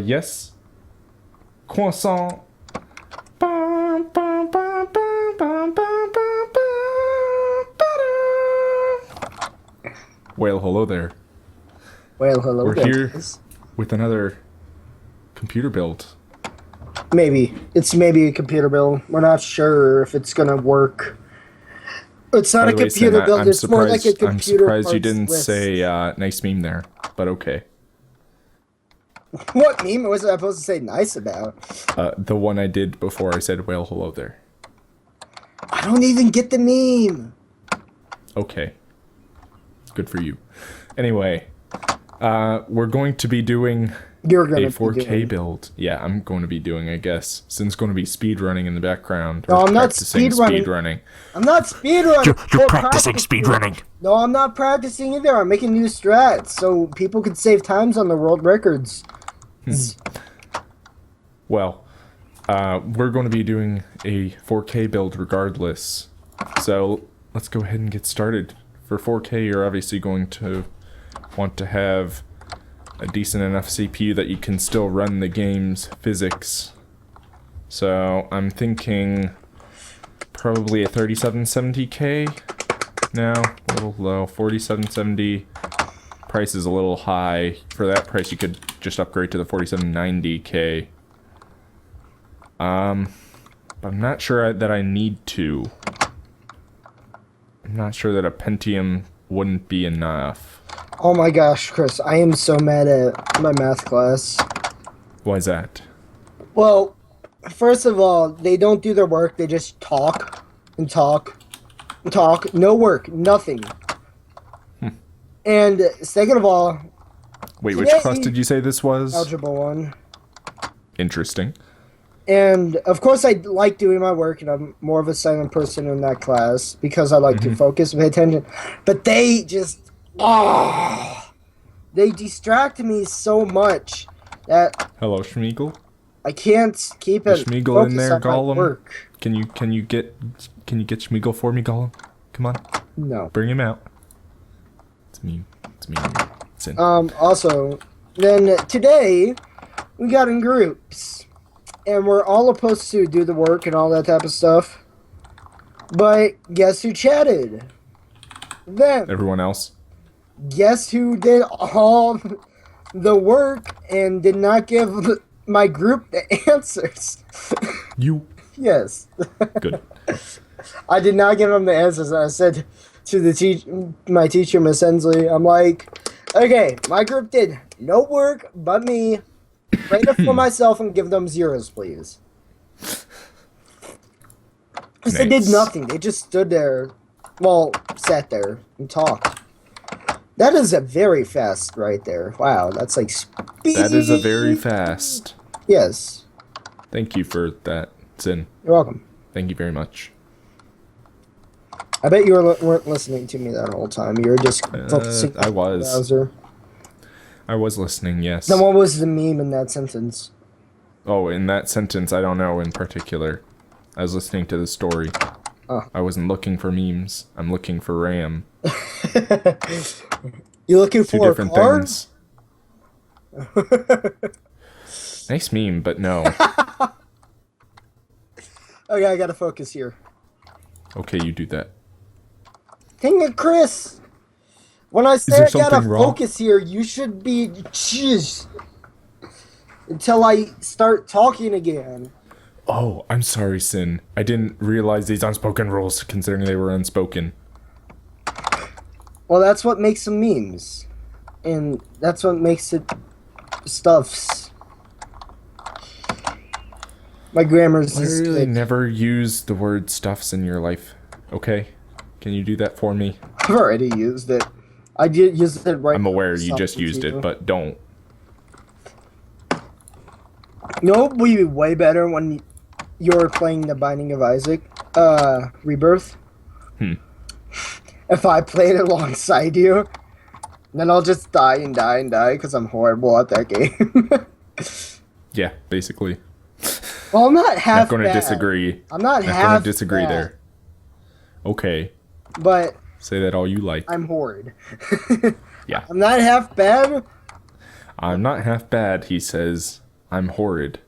Yes. Croissant. Bum, bum, bum, bum, bum, bum, bum, bum, ba-da. Well, hello there. Well, hello We're there, here guys. with another computer build. Maybe. It's maybe a computer build. We're not sure if it's gonna work. It's not By a the way, Sin, computer build, I'm it's more like a surprised. I'm computer surprised you parts didn't list. say nice meme there, but okay. What meme was I supposed to say nice about? The one I did before I said, well, hello there. I don't even get the meme. Okay. Good for you. Anyway, we're going to be doing You're a gonna 4K be doing. build. Yeah, I'm going to be doing, I guess. Sin's going to be speed running in the background. No, or I'm not practicing speedrunning. speed running. I'm not speedrunning. You're We're practicing speedrunning. No, I'm not practicing either. I'm making new strats so people can save times on the world records. Well, we're going to be doing a 4K build regardless. So let's go ahead and get started. For 4K, you're obviously going to want to have a decent enough CPU that you can still run the game's physics. So I'm thinking probably a 3770K. Now, a little low. 4770. Price is a little high. For that price, you could just upgrade to the 4790K. But I'm not sure that I need to. I'm not sure that a Pentium wouldn't be enough. Oh my gosh, Chris, I am so mad at my math class. Why is that? Well, first of all, they don't do their work. They just talk and talk and talk. No work, nothing. And second of all, Wait, which today- class did you say this was? algebra 1. Interesting. And of course, I like doing my work, and I'm more of a silent person in that class because I like to focus and pay attention. But they just, they distract me so much that Hello, Schmeagle. I can't keep Is it Schmeagle in focused there, on my Gollum? work. Can you get Schmeagle for me, Gollum? Come on, No. bring him out. It's me. It's me. It's in. Also, then today we got in groups, and we're all supposed to do the work and all that type of stuff. But guess who chatted? Them. Everyone else. Guess who did all the work and did not give my group the answers? You. Yes. Good. I did not give them the answers. I said to my teacher, Miss Hensley, I'm like, okay, my group did no work but me. Write it for myself and give them zeros, please. Because they did Nice. nothing. They just stood there, well, sat there and talked. That is a very fast right there. Wow, that's like speed. That is a very fast. Yes. Thank you for that, Sin. You're welcome. Thank you very much. I bet you weren't listening to me that whole time. You were just focusing I on the was. browser. I was listening, yes. Then what was the meme in that sentence? Oh, in that sentence, I don't know in particular. I was listening to the story. Oh. I wasn't looking for memes. I'm looking for RAM. You looking Two for a different car? things. Nice meme, but no. Okay, I gotta focus here. Okay, you do that. Dang it, Chris! When I say there I gotta something wrong? focus here, you should be jeez, until I start talking again. Oh, I'm sorry, Sin. I didn't realize these unspoken rules, considering they were unspoken. Well, that's what makes them memes, and that's what makes it stuffs. My grammar's just Literally good. never use the word stuffs in your life. Okay? Can you do that for me? I've already used it. I did use it right. I'm aware now you just used it, but don't. You know what would be way better when you're playing The Binding of Isaac, Rebirth? If I played alongside you, then I'll just die and die and die because I'm horrible at that game. Yeah, basically. Well, I'm not half Not going to bad. disagree. I'm not Not half going to disagree bad, there. Okay. but Say that all you like. I'm horrid. Yeah. I'm not half bad. I'm not half bad, he says. I'm horrid.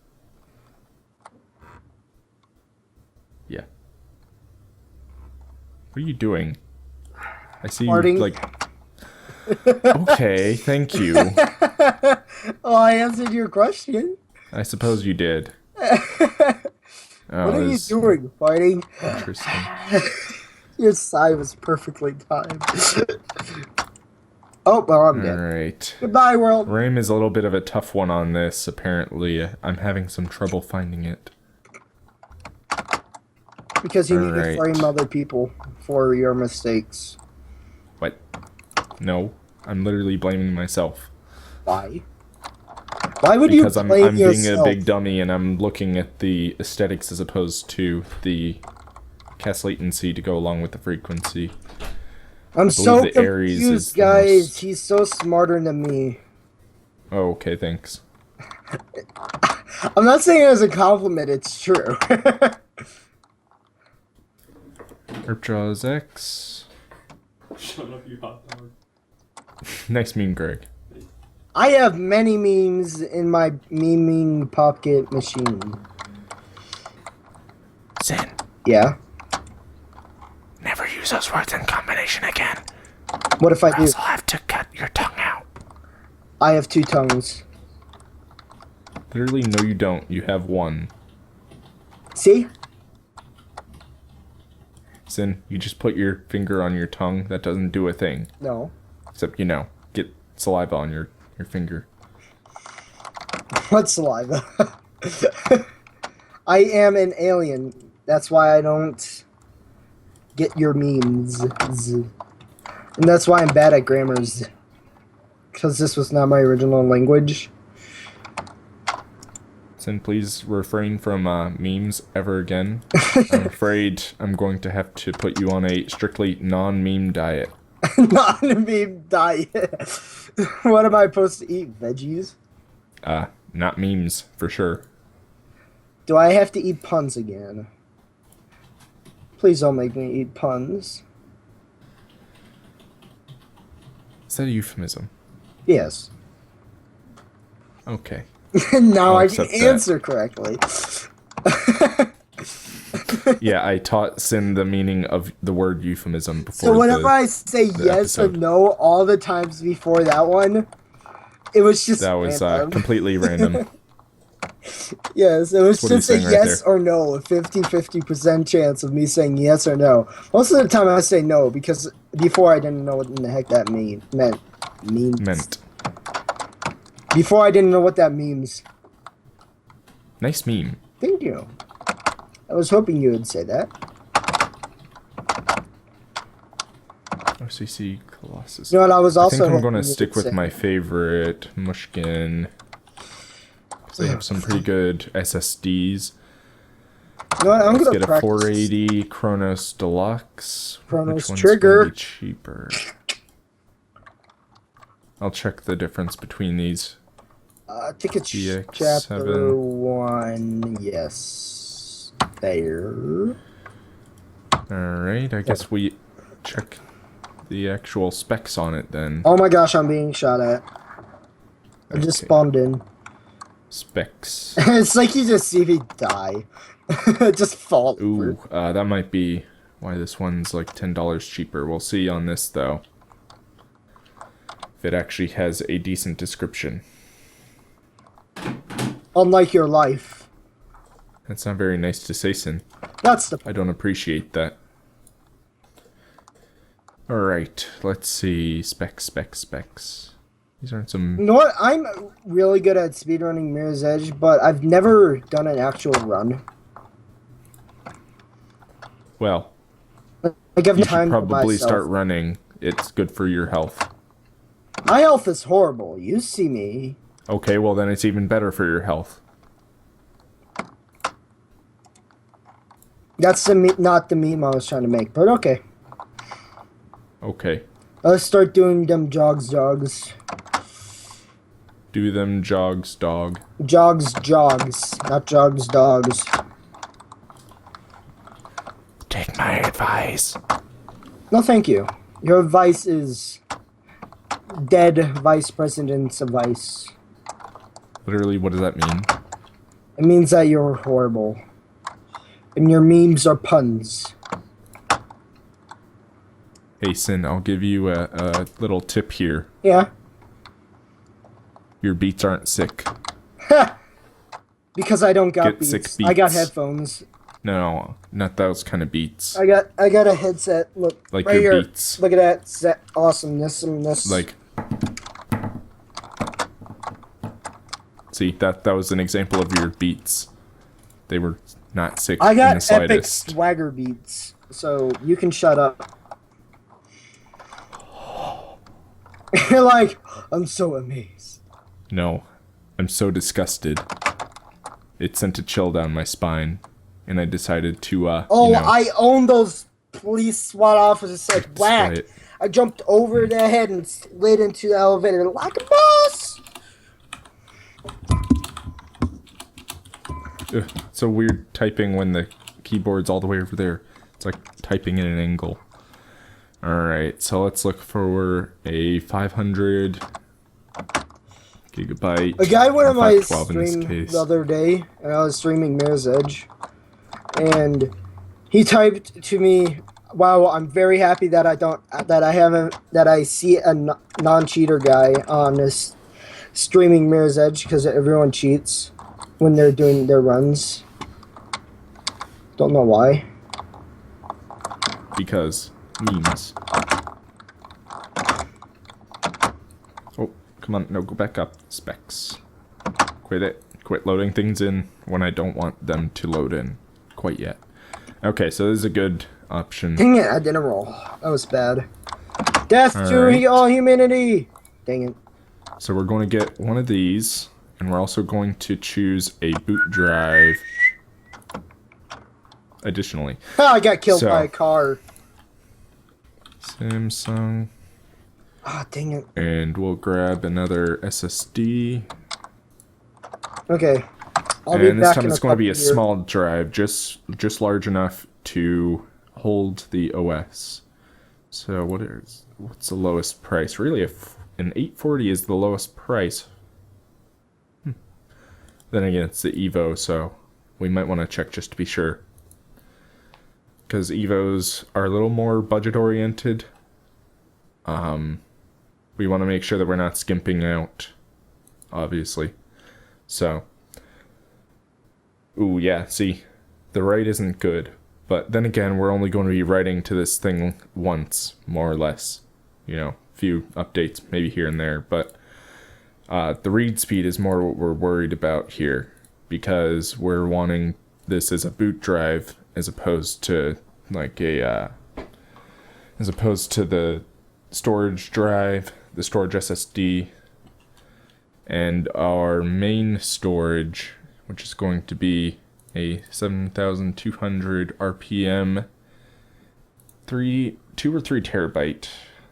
Yeah. What are you doing? I see Farting. you, like... Okay, thank you. Oh, I answered your question. I suppose you did. Oh, What are you doing, farting? interesting. Your sigh was perfectly timed. Oh, well, I'm dead. Alright. Goodbye, world. RAM is a little bit of a tough one on this, apparently. I'm having some trouble finding it. Because you need to Alright. frame other people for your mistakes. What? No. I'm literally blaming myself. Why? Why would Because you I'm blame being yourself? a big dummy and I'm looking at the aesthetics as opposed to the cast latency to go along with the frequency. I'm so the Aries is confused, the guys. most- He's so smarter than me. Oh, okay, thanks. I'm not saying it as a compliment, it's true. Herp draws X. Shut up, you hot dog. Nice meme, Greg. I have many memes in my meming pocket machine. Sin. Yeah? Never use those words in combination again. What if I do? I'll have to cut your tongue out. I have 2 tongues. Literally, no you don't. You have one. See? Sin, you just put your finger on your tongue. That doesn't do a thing. No. Except, get saliva on your finger. What saliva? I am an alien. That's why I don't get your memes. And that's why I'm bad at grammars. Because this was not my original language. Sin, please refrain from memes ever again. I'm afraid I'm going to have to put you on a strictly non-meme diet. Not a meme diet. What am I supposed to eat? Veggies? Not memes, for sure. Do I have to eat puns again? Please don't make me eat puns. Is that a euphemism? Yes. Okay. Now I'll I can accept that. answer correctly. Yeah, I taught Sin the meaning of the word euphemism before. So whenever I say yes or episode. no all the times before that one, it was just That was random. completely random. Yes, it was What are you just a saying right yes there? or no, a 50-50% chance of me saying yes or no. Most of the time I say no because before I didn't know what in the heck that meant. Meant. Before I didn't know what that means. Nice meme. Thank you. I was hoping you would say that. OCC Colossus. You know what, I was also I think I'm hoping going you to would stick with say- my favorite, Mushkin. Because they have some pretty good SSDs. You know what, I'm Let's gonna get a practice. 480 Chronos Deluxe. Chronos Which one's Trigger. gonna be cheaper? I'll check the difference between these. I think it's DX7. chapter 1. Yes. There. Alright, I guess we check the actual specs on it then. Oh my gosh, I'm being shot at. I just Okay. spawned in. Specs. It's like you just see me die. Just fall over. Ooh, that might be why this one's like $10 cheaper. We'll see on this though. If it actually has a decent description. Unlike your life. That's not very nice to say, Sin. That's the... I don't appreciate that. Alright, let's see. Specs. These aren't some... You know what? I'm really good at speedrunning Mirror's Edge, but I've never done an actual run. Well, Like, I've you time should for probably myself. start running. It's good for your health. My health is horrible. You see me. Okay, well then it's even better for your health. That's not the meme I was trying to make, but okay. Okay. Let's start doing them jogs. Do them jogs, dog. Jogs, not jogs, dogs. Take my advice. No, thank you. Your advice is dead vice president's advice. Literally, what does that mean? It means that you're horrible. And your memes are puns. Hey, Sin, I'll give you a little tip here. Yeah. Your beats aren't sick. Because I don't got Get sick beats. I got beats. headphones. No, not those kind of beats. I got a headset. Look, Like right your here. beats. Look at that set awesomeness and this. Like, see, that was an example of your beats. They were not sick I in the got epic slightest. swagger beats, so you can shut up. You're like, I'm so amazed. No, I'm so disgusted. It sent a chill down my spine, and I decided to, Oh, you know, I own those police SWAT officers. Like, whack. display it. I jumped over their head and slid into the elevator like a boss. Ugh, it's so weird typing when the keyboard's all the way over there. It's like typing in an angle. Alright, so let's look for a 500 gigabyte. A guy went on my 512 in this stream case. the other day, and I was streaming Mirror's Edge, and he typed to me, "Wow, I'm very happy that I see a non-cheater guy on this streaming Mirror's Edge because everyone cheats when they're doing their runs. Don't know why." Because memes. Oh, come on, no, go back up. Specs. Quit it. Quit loading things in when I don't want them to load in quite yet. Okay, so this is a good option. Dang it, I didn't roll. That was bad. Death to Alright. all humanity! Dang it. So we're going to get one of these, and we're also going to choose a boot drive additionally. Ah, I got killed So- by a car. Samsung, Ah, dang it. and we'll grab another SSD. Okay. I'll be And this back time in it's going to be a couple years. small drive, just large enough to hold the OS. So what's the lowest price? Really, an 840 is the lowest price. Then again, it's the Evo, so we might want to check just to be sure. Because Evos are a little more budget oriented. We want to make sure that we're not skimping out, obviously. So, ooh, yeah, see, the write isn't good. But then again, we're only going to be writing to this thing once, more or less. You know, few updates maybe here and there, but the read speed is more what we're worried about here, because we're wanting this as a boot drive as opposed to like as opposed to the storage drive, the storage SSD, and our main storage, which is going to be a 7,200 RPM, 2 or 3 terabyte.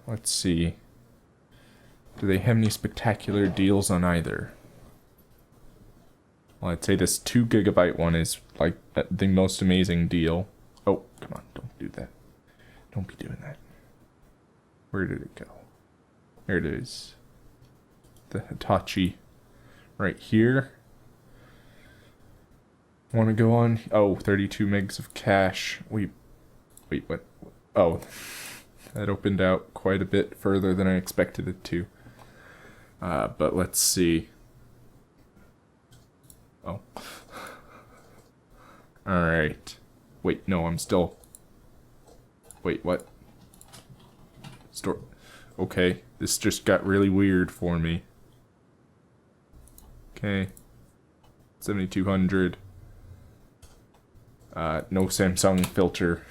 Let's see. Do they have any spectacular deals on either? Well, I'd say this 2 gigabyte one is like the most amazing deal. Oh, come on, don't do that. Don't be doing that. Where did it go? There it is. The Hitachi right here. Want to go on? Oh, 32 megs of cache. Wait, what? Oh, that opened out quite a bit further than I expected it to. But let's see. Oh. Alright. Wait, no, I'm still... Wait, what? Store... Okay, this just got really weird for me. Okay. 7,200. No Samsung filter.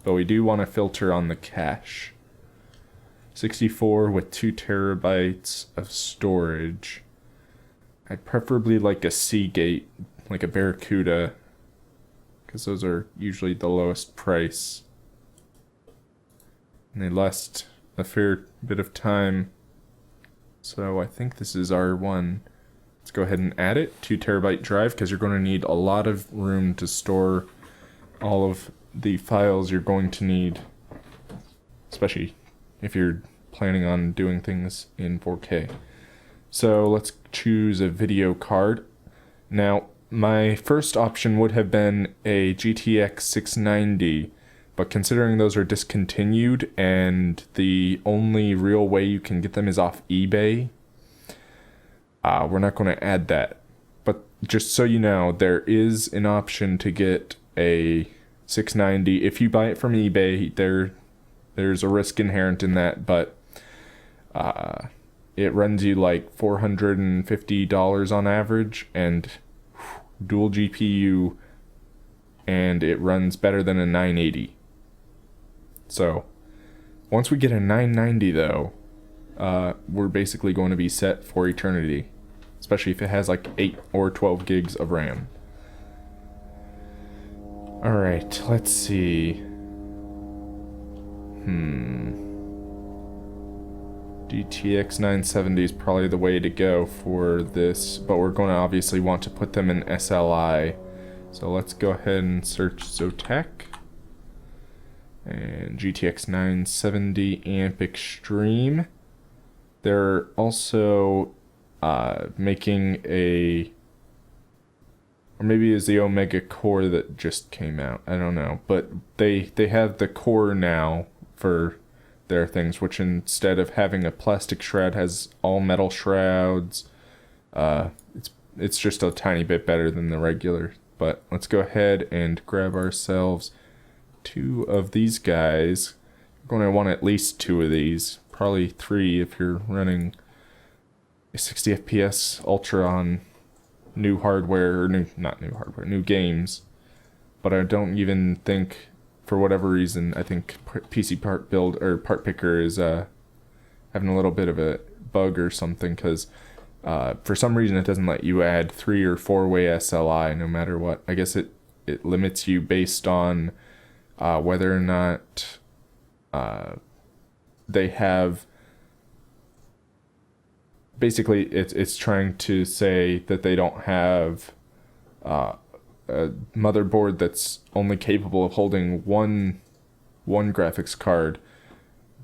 But we do want to filter on the cache. 64 with 2 terabytes of storage. I'd preferably like a Seagate, like a Barracuda, because those are usually the lowest price. And they last a fair bit of time. So I think this is our one. Let's go ahead and add it. 2 terabyte drive, because you're going to need a lot of room to store all of the files you're going to need, especially if you're planning on doing things in 4K. So let's choose a video card. Now, my first option would have been a GTX 690, but considering those are discontinued and the only real way you can get them is off eBay, we're not going to add that. But just so you know, there is an option to get a 690. If you buy it from eBay, there's a risk inherent in that, but it runs you like $450 on average, and dual GPU, and it runs better than a 980. So once we get a 990 though, we're basically going to be set for eternity, especially if it has like 8 or 12 gigs of RAM. Alright, let's see. GTX 970 is probably the way to go for this, but we're going to obviously want to put them in SLI. So let's go ahead and search Zotac. And GTX 970 Amp Extreme. They're also making a... Or maybe it's the Omega Core that just came out. I don't know. But they have the Core now for their things, which instead of having a plastic shroud has all metal shrouds. It's just a tiny bit better than the regular. But let's go ahead and grab ourselves 2 of these guys. You're going to want at least 2 of these, probably 3 if you're running a 60 FPS Ultra on new hardware, or new games. But I don't even think, for whatever reason, I think PC Part Build or Part Picker is having a little bit of a bug or something, because for some reason it doesn't let you add 3 or 4-way SLI no matter what. I guess it limits you based on whether or not they have. Basically, it's trying to say that they don't have a motherboard that's only capable of holding one graphics card,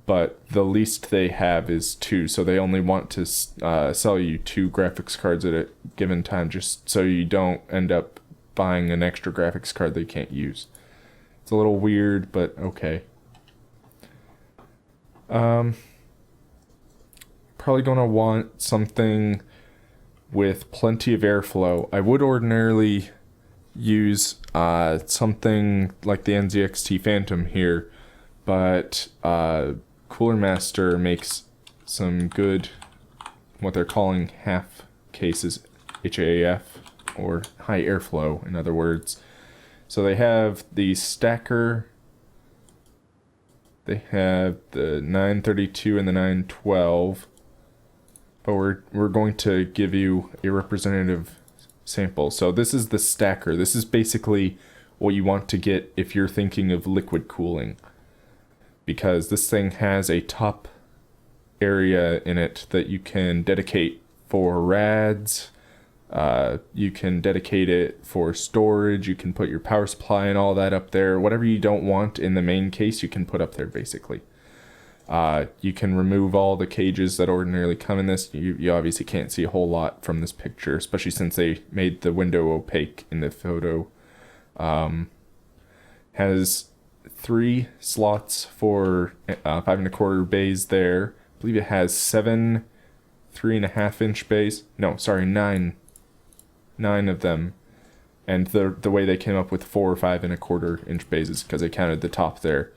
but the least they have is 2, so they only want to sell you 2 graphics cards at a given time, just so you don't end up buying an extra graphics card they can't use. It's a little weird, but okay. Probably gonna want something with plenty of airflow. I would ordinarily use something like the NZXT Phantom here, but Cooler Master makes some good, what they're calling half cases, HAF, or high airflow in other words. So they have the stacker, they have the 932 and the 912, but we're going to give you a representative sample. So this is the stacker. This is basically what you want to get if you're thinking of liquid cooling, because this thing has a top area in it that you can dedicate for RADs. You can dedicate it for storage. You can put your power supply and all that up there. Whatever you don't want in the main case, you can put up there basically. You can remove all the cages that ordinarily come in this. You obviously can't see a whole lot from this picture, especially since they made the window opaque in the photo. Has 3 slots for 5 1/4 bays there. I believe it has 7 3.5-inch bays. No, sorry, 9 of them. And the way they came up with 4 or 5 1/4-inch bays is because they counted the top there.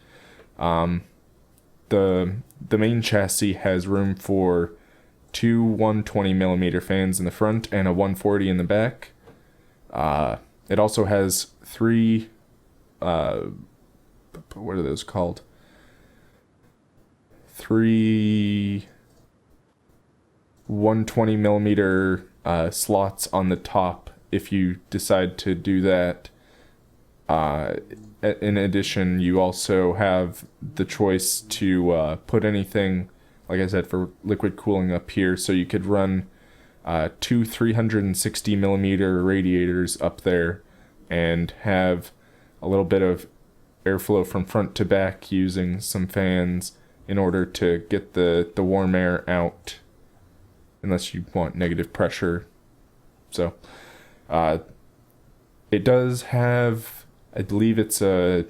The main chassis has room for 2 120mm fans in the front and a 140 in the back. It also has 3 what are those called? 3 120mm slots on the top if you decide to do that. In addition, you also have the choice to put anything, like I said, for liquid cooling up here. So you could run 2 360mm radiators up there and have a little bit of airflow from front to back using some fans in order to get the warm air out unless you want negative pressure. So it does have, I believe it's a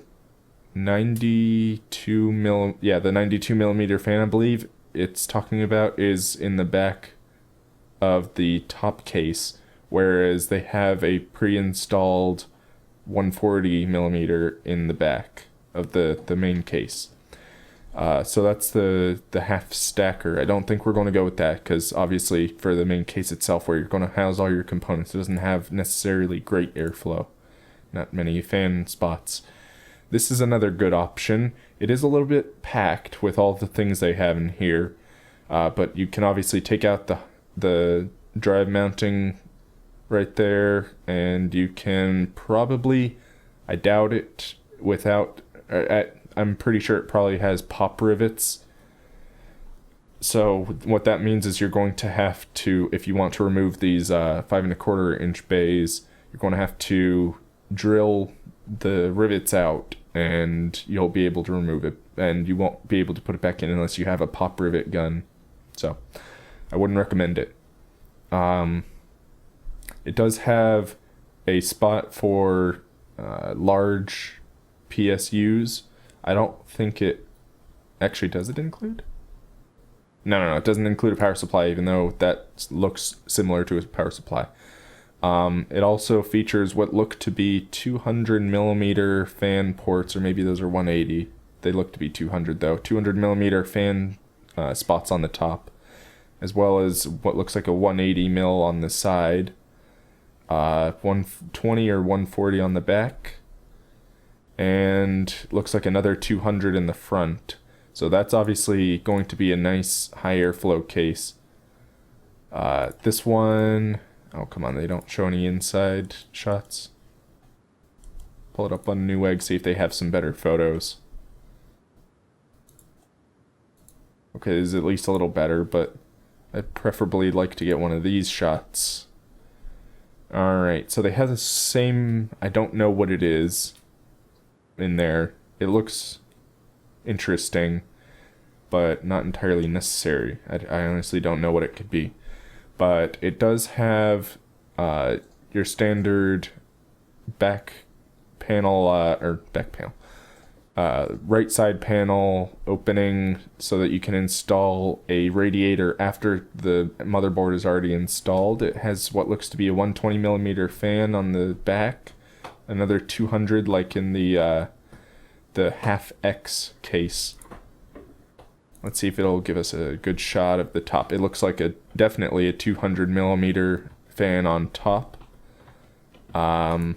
92 mil, yeah, the 92 millimeter fan I believe it's talking about is in the back of the top case, whereas they have a pre-installed 140 millimeter in the back of the main case. So that's the half stacker. I don't think we're going to go with that because obviously for the main case itself, where you're going to house all your components, it doesn't have necessarily great airflow, not many fan spots. This is another good option. It is a little bit packed with all the things they have in here, but you can obviously take out the drive mounting right there, and you can probably, I doubt it, without, I'm pretty sure it probably has pop rivets. So what that means is you're going to have to, if you want to remove these 5¼ inch bays, you're going to have to drill the rivets out, and you'll be able to remove it, and you won't be able to put it back in unless you have a pop rivet gun. So I wouldn't recommend it. It does have a spot for large PSUs. I don't think it actually, does it include? No, it doesn't include a power supply, even though that looks similar to a power supply. It also features what look to be 200 millimeter fan ports, or maybe those are 180. They look to be 200 though. 200 millimeter fan spots on the top, as well as what looks like a 180 mil on the side, 120 or 140 on the back, and looks like another 200 in the front. So that's obviously going to be a nice high airflow case. This one, oh come on, they don't show any inside shots. Pull it up on Newegg, see if they have some better photos. Okay, this is at least a little better, but I'd preferably like to get one of these shots. Alright, so they have the same, I don't know what it is in there. It looks interesting, but not entirely necessary. I honestly don't know what it could be. But it does have your standard back panel, right side panel opening so that you can install a radiator after the motherboard is already installed. It has what looks to be a 120 millimeter fan on the back, another 200 like in the half X case. Let's see if it'll give us a good shot of the top. It looks like definitely a 200 millimeter fan on top. And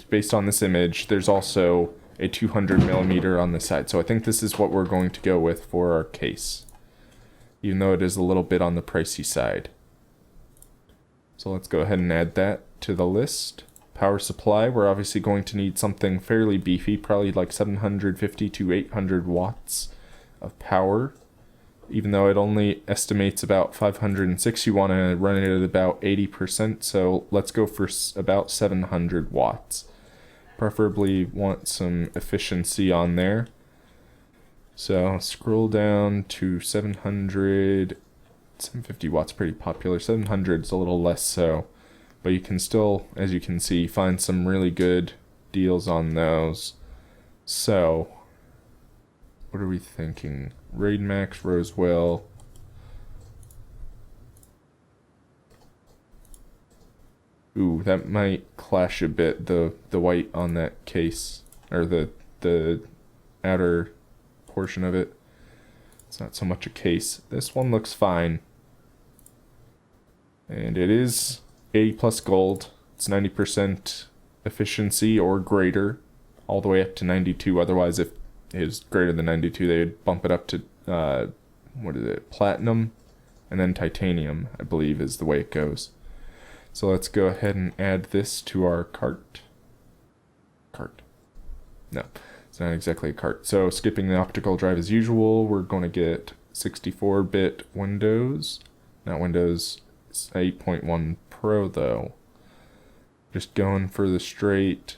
based on this image, there's also a 200 millimeter on the side. So I think this is what we're going to go with for our case, even though it is a little bit on the pricey side. So let's go ahead and add that to the list. Power supply, we're obviously going to need something fairly beefy, probably like 750 to 800 watts of power. Even though it only estimates about 506, you want to run it at about 80%, so let's go for about 700 watts. Preferably want some efficiency on there. So scroll down to 700, 750 watts, pretty popular. 700 is a little less so. But you can still, as you can see, find some really good deals on those. So, what are we thinking? Raid Max, Roswell. Ooh, that might clash a bit, the white on that case, or the outer portion of it. It's not so much a case. This one looks fine. And it is 80 plus gold. It's 90% efficiency or greater, all the way up to 92. Otherwise, if it was greater than 92, they would bump it up to what is it, platinum, and then titanium, I believe is the way it goes. So let's go ahead and add this to our cart. No, it's not exactly a cart. So skipping the optical drive as usual, we're going to get 64-bit Windows, not Windows 8.1 Pro though. Just going for the straight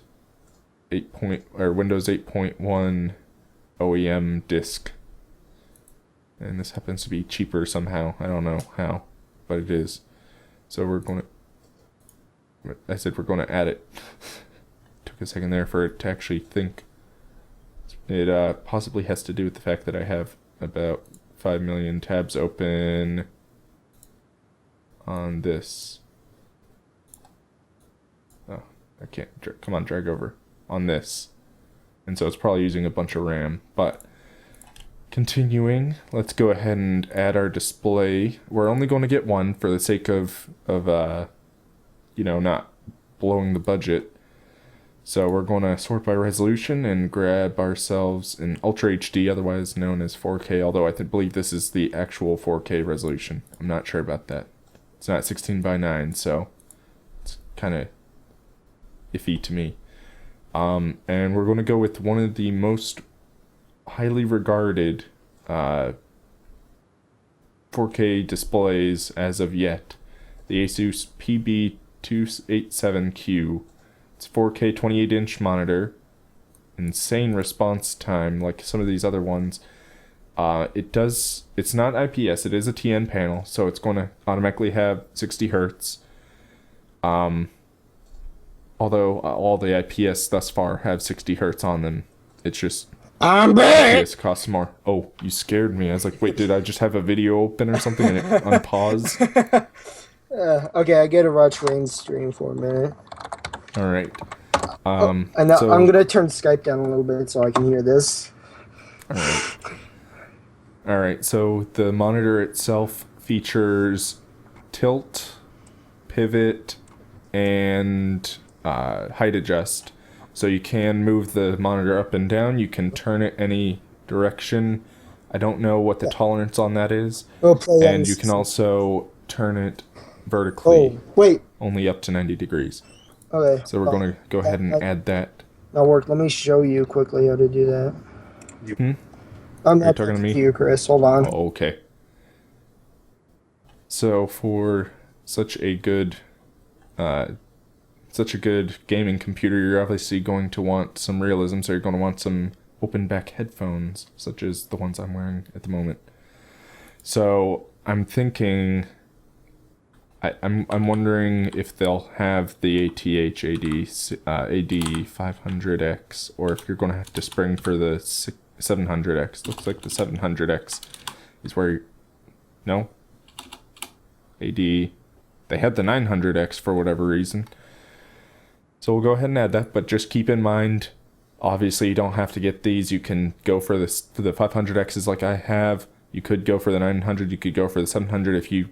Windows 8.1 OEM disk. And this happens to be cheaper somehow. I don't know how, but it is. So we're going to... I said we're going to add it. Took a second there for it to actually think. It possibly has to do with the fact that I have about 5 million tabs open on this. Oh, I can't. Come on, drag over. On this. And so it's probably using a bunch of RAM. But continuing, let's go ahead and add our display. We're only going to get one for the sake of you know, not blowing the budget. So we're going to sort by resolution and grab ourselves an Ultra HD, otherwise known as 4K, although I believe this is the actual 4K resolution. I'm not sure about that. It's not 16:9, so it's kind of iffy to me. And we're going to go with one of the most highly regarded 4K displays as of yet, the Asus PB287Q. It's 4K 28-inch monitor, insane response time like some of these other ones. It's not IPS, it is a TN panel, so it's going to automatically have 60 hertz. Although all the IPS thus far have 60 hertz on them, it's just I'm back! IPS costs more. Oh, you scared me. I was like, wait, did I just have a video open or something and it unpause? Okay, I get a watch Rain's stream for a minute. All right. And So, I'm gonna turn Skype down a little bit so I can hear this. all right. All right. So the monitor itself features tilt, pivot, and height adjust. So you can move the monitor up and down. You can turn it any direction. I don't know what the tolerance on that is. And you can also turn it vertically. Oh, wait. Only up to 90 degrees. Okay. So we're going to go ahead and add that. Now, work. Let me show you quickly how to do that. I'm not talking to me? you, Chris. Hold on. Oh, okay. So for such a good gaming computer, you're obviously going to want some realism, so you're going to want some open back headphones, such as the ones I'm wearing at the moment. So I'm thinking, I'm wondering if they'll have the ATH AD 500X, or if you're going to have to spring for the 700X. Looks like the 700X is where no? AD, they had the 900X for whatever reason. So we'll go ahead and add that, but just keep in mind, obviously you don't have to get these. You can go for the 500Xs like I have. You could go for the 900, you could go for the 700 if you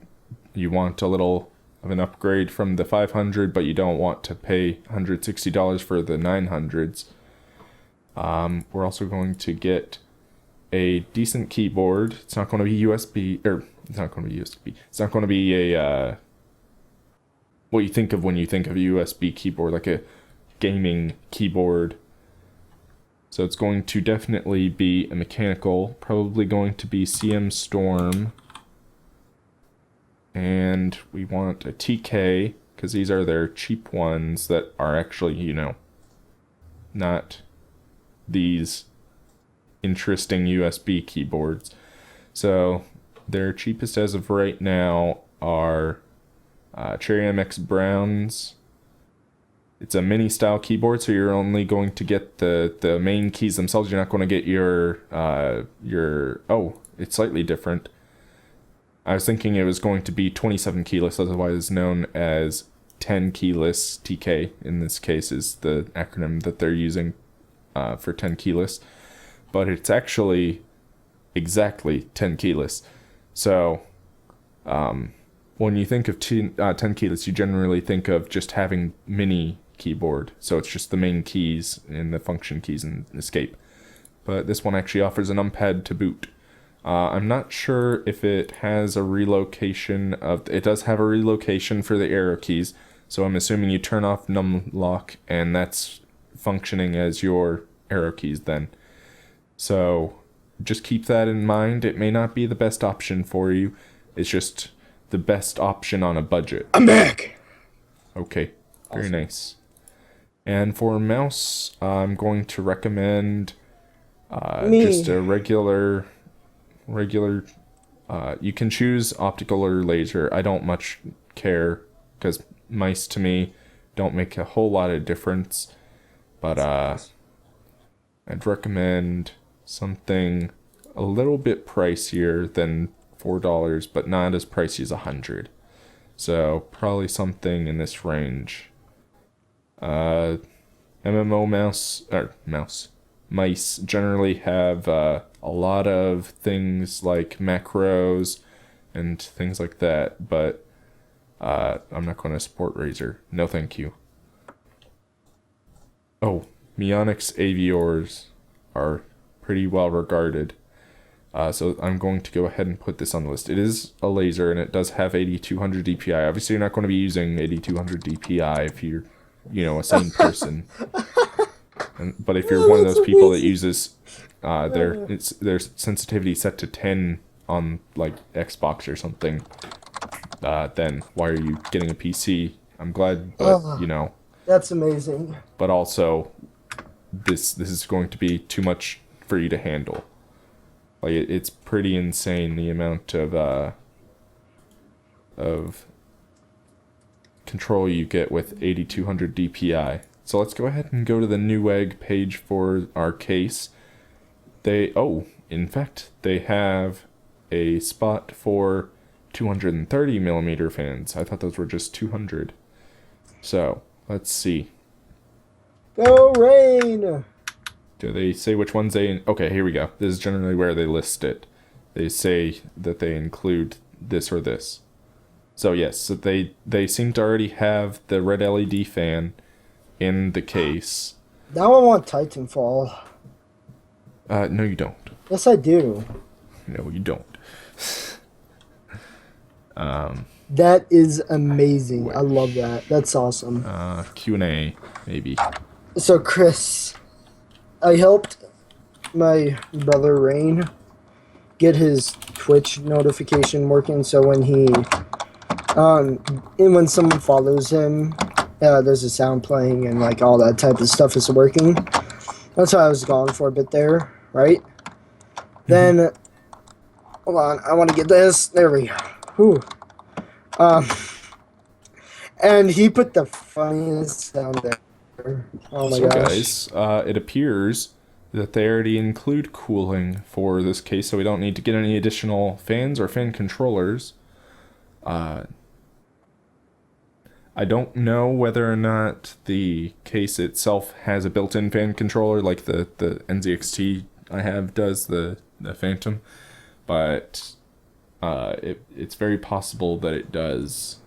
want a little of an upgrade from the 500, but you don't want to pay $160 for the 900s. We're also going to get a decent keyboard. It's not going to be USB, it's not going to be USB. It's not going to be a what you think of when you think of a USB keyboard, like a gaming keyboard. So it's going to definitely be a mechanical, probably going to be CM Storm. And we want a TK, because these are their cheap ones that are actually, you know, not these interesting USB keyboards. So their cheapest as of right now are Cherry MX Browns. It's a mini style keyboard, so you're only going to get the main keys themselves. You're not going to get your oh, it's slightly different. I was thinking it was going to be 27 keyless, otherwise known as 10 keyless. TK in this case is the acronym that they're using for 10 keyless, but it's actually exactly 10 keyless. So when you think of 10 keyless, you generally think of just having mini keyboard. So it's just the main keys and the function keys and escape. But this one actually offers a numpad to boot. I'm not sure if it has a relocation of... It does have a relocation for the arrow keys. So I'm assuming you turn off num lock and that's functioning as your arrow keys then. So just keep that in mind. It may not be the best option for you. It's just the best option on a budget. I'm back. Okay, very nice. And for a mouse, I'm going to recommend just a regular regular. You can choose optical or laser. I don't much care because mice to me don't make a whole lot of difference. But I'd recommend something a little bit pricier than $4, but not as pricey as $100. So probably something in this range. MMO mice generally have a lot of things like macros and things like that, but I'm not going to support Razer. No thank you. Oh, Meonix Aviors are pretty well regarded. So I'm going to go ahead and put this on the list. It is a laser and it does have 8200 DPI. Obviously you're not going to be using 8200 DPI if you're, a sane person. But if you're one of those people that uses their sensitivity set to 10 on like Xbox or something, then why are you getting a PC? I'm glad, but That's amazing. But also, this is going to be too much for you to handle. Like it's pretty insane the amount of control you get with 8200 DPI. So let's go ahead and go to the Newegg page for our case. In fact, they have a spot for 230 millimeter fans. I thought those were just 200. So let's see. Go Rain! Do they say which ones they... Okay, here we go. This is generally where they list it. They say that they include this or this. So yes, so they seem to already have the red LED fan in the case. Now I want Titanfall. No you don't. Yes, I do. No you don't. That is amazing. I love that. That's awesome. Q&A, maybe. So, Chris, I helped my brother Rain get his Twitch notification working, so when he, and when someone follows him, there's a sound playing and like all that type of stuff is working. That's why I was gone for a bit there, right? Then, hold on, I want to get this. There we go. Whew. And he put the funniest sound there. Oh my gosh. Guys, it appears that they already include cooling for this case, so we don't need to get any additional fans or fan controllers. I don't know whether or not the case itself has a built-in fan controller like the NZXT I have does, the Phantom, but it's very possible that it does.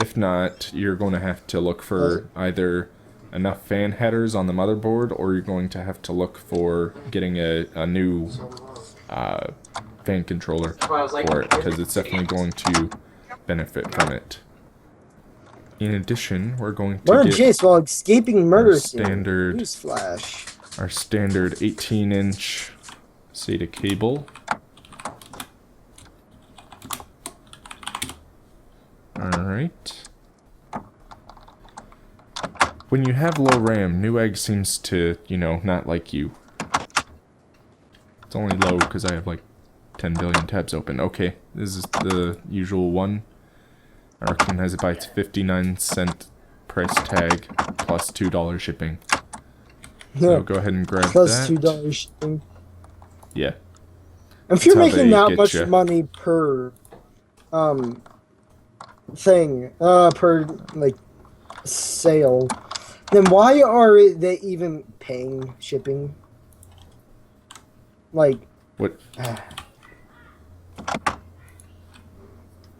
If not, you're going to have to look for either enough fan headers on the motherboard, or you're going to have to look for getting a new fan controller for it, because it's definitely going to benefit from it. In addition, we're going to get chase while escaping murder standard Newsflash. Our standard 18-inch SATA cable. Alright. When you have low RAM, Newegg seems to, not like you. It's only low because I have like 10 billion tabs open. Okay, this is the usual one. Arkin has it by its 59-cent price tag plus $2 shipping. So go ahead and grab plus that. $2 shipping. Yeah. If you're making that much money per thing, per like sale, then why are they even paying shipping? Like what?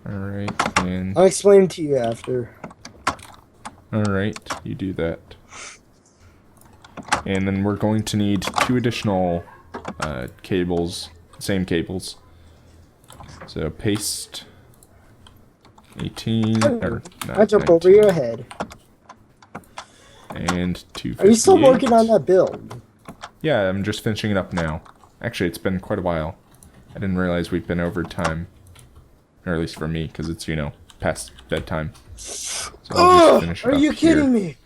Alright, and I'll explain to you after. Alright, you do that. And then we're going to need 2 additional cables, same cables. So paste 18, or not, I jump 19, over your head. and 258. Are you still working on that build? Yeah, I'm just finishing it up now. Actually, it's been quite a while. I didn't realize we've been over time. Or at least for me, because it's, past bedtime. So I'll just finish it are up you kidding here. me?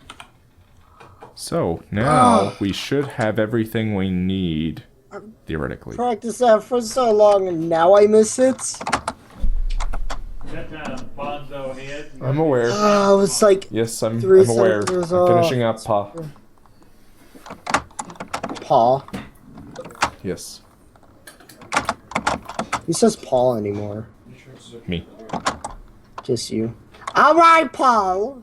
So, now we should have everything we need theoretically. Practice that for so long and now I miss it. Bonzo head. I'm aware. I was like Yes, I'm three aware. sentences I'm finishing off. up, Pa. Paul. Yes, Who says Paul anymore? me. Just you. Alright, Paul!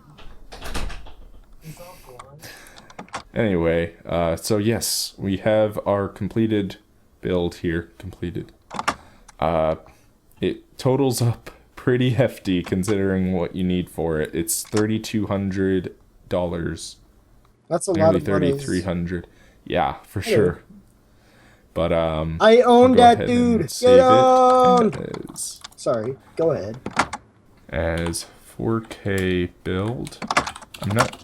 Anyway, so yes, we have our completed build here. Completed. It totals up pretty hefty considering what you need for it. It's $3,200. That's a lot Nearly of money. $3,300. Yeah, for sure. But I own I'll go that ahead dude! and save Get on! it Sorry, go ahead. as 4K build.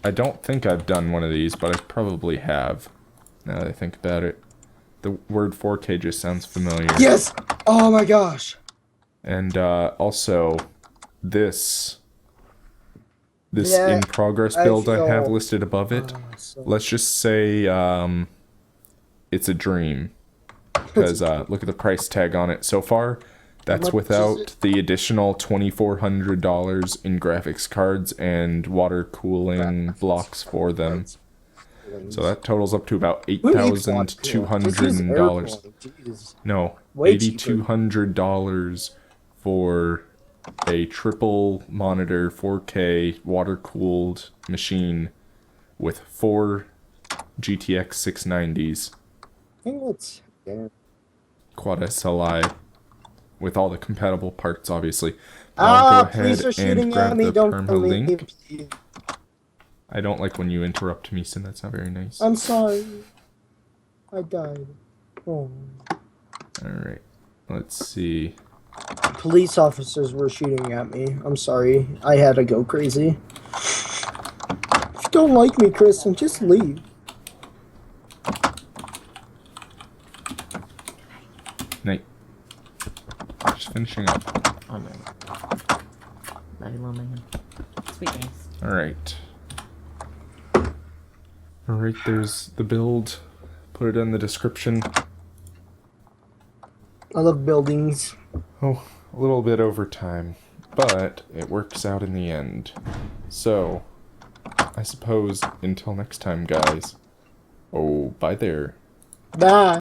I don't think I've done one of these, but I probably have. Now that I think about it. The word 4K just sounds familiar. Yes! Oh my gosh! And also this Yeah, in progress I build I feel- have listed above it. Let's just say it's a dream. Because look at the price tag on it so far. That's much is without it? the additional $2,400 in graphics cards and water cooling blocks for them. So that totals up to about Who needs water cooling? Just use air $8,200. cooling, jeez. No, Way cheaper. $8,200 for a triple monitor 4K water cooled machine with 4 GTX 690s. I think that's... Yeah. Quad SLI with all the compatible parts, obviously. I'll go Police ahead are and shooting grab at me, the don't perma kill me, link. please. I don't like when you interrupt me, so that's not very nice. I'm sorry. I died. Oh. Alright, let's see. Police officers were shooting at me. I'm sorry. I had to go crazy. If you don't like me, Kristen, just leave. Night. Just finishing up. Oh no. Love you, little man. Sweet face. Alright. Alright, there's the build. Put it in the description. I love buildings. Oh, a little bit over time, but it works out in the end. So, I suppose until next time, guys. Oh, bye there. Bye.